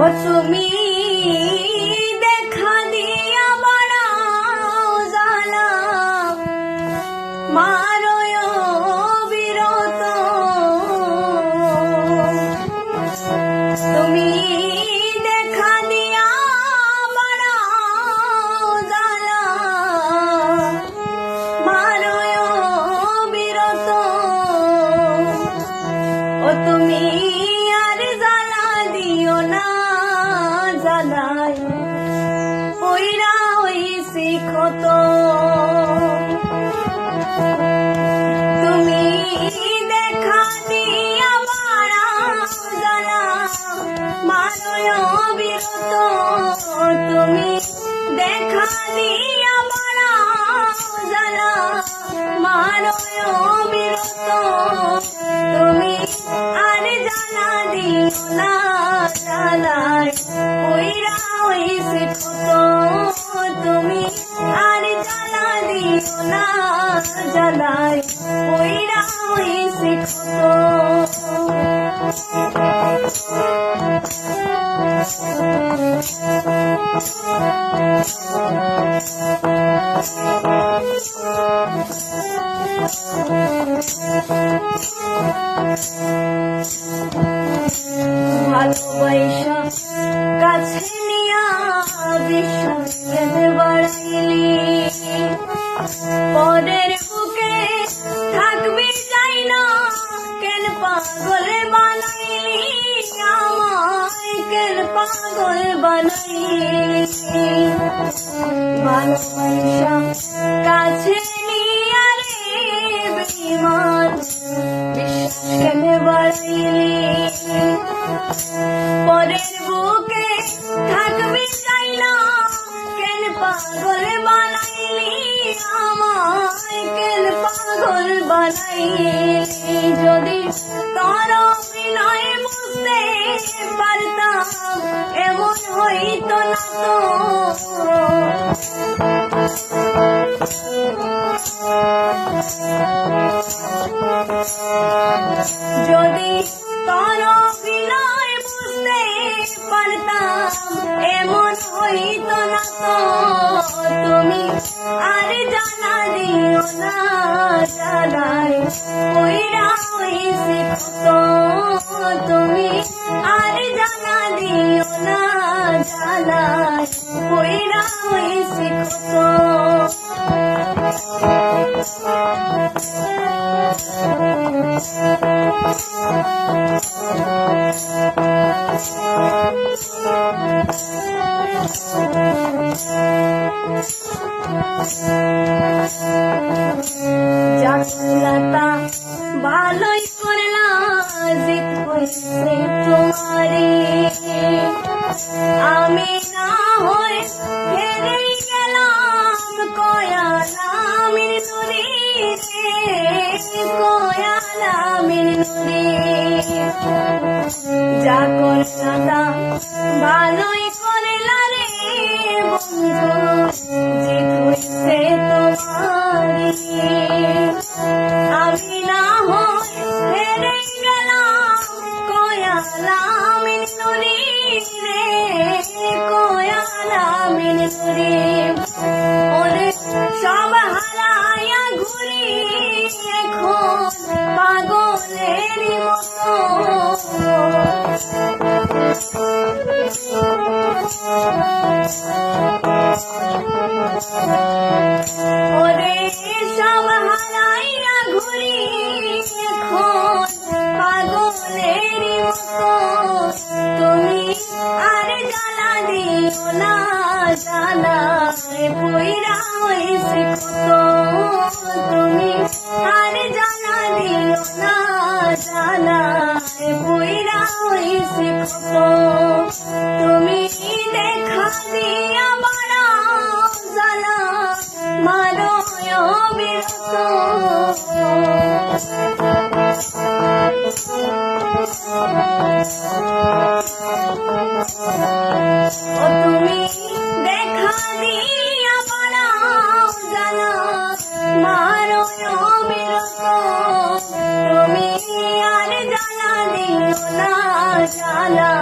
ও তুমি দেখা দিয়া বাড়াও জ্বালা মারয় বিরত। তুমি দেখা দিয়া বাড়াও জ্বালা মারয় বিরত। ও তুমি আর জ্বালা দিও না, জ্বালায় পইরা হইছি ক্ষত। তুমি দেখা দিয়া বাড়াও জ্বালা মারয় বিরত। তুমি দেখা দিয়া বাড়াও জ্বালা মারয় বিরত। তুমি আর জ্বালা দিও না, জ্বালায় পইরা হইছি ক্ষত। তুমি আর জ্বালা দিও না, জ্বালায় পইরা হইছি ক্ষত। ভালোবাসা কাছে নিয়া বিশ্বাস কেন বাড়াইলি, পরের বুকে থাকবি যাই না কেন পাগল বানাইলি, আমায় কেন পাগল বানাইলি। ভালোবাসা কাছে নিয়া রে বেঈমান বিশ্বাস কেন বাড়াইলি, পরের বুকে থাকবি চাই না কেন পাগল বানাইলি, আমায় কেন পাগল বানাইলি। যদি তোর অভিনয় বুঝতে পারতাম এমন হইতো না তো। যদি তোর অভিনয় বুঝতে পারতাম এমন হইতো না তো। তুমি আর জ্বালা দিও না, জ্বালায় পইরা হইছি ক্ষত। তুমি আর জ্বালা দিও না, জ্বালায় পইরা হইছি ক্ষত। জানলাটা ভালোই করলা জিত হইছে তোমারে, আমি না হয়ে হেরে গেলাম কয়ালামিন নুরি রে, কয়ালামিন নুরি। যা করলাটা ভালোই করলা রে বন্ধু, জিত হইছে তোমারে, আমি না হয়ে হেরে গেলাম কয়ালামিন নুরি রে, কয়ালামিন নুরি। ওরে সব হারায়া ঘুরি এখন পাগলেরই মতো। ওরে সব হারাইয়া ঘুরি এখন পাগলেরই মতো। তুমি আর জ্বালা দিও না, জ্বালায় পইরা হইছি ক্ষত। তুমি আর জ্বালা দিও না, জ্বালায় পইরা হইছি ক্ষত। তুমি দেখা দিয়া বাড়াও জ্বালা মারয় বিরত। ও তুমি দেখা দিয়া বাড়াও জ্বালা মারয় বিরত। তুমি আর জ্বালা দিও না, জ্বালা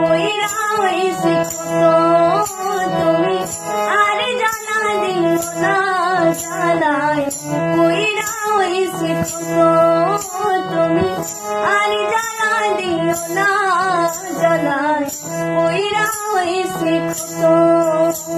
কইরা হইছে কত তুমি আর জ্বালা দিও না জ্বালায় কইরা হইছে কত তুমি আর জ্বালা দিও না জ্বালায় কইরা হইছে কত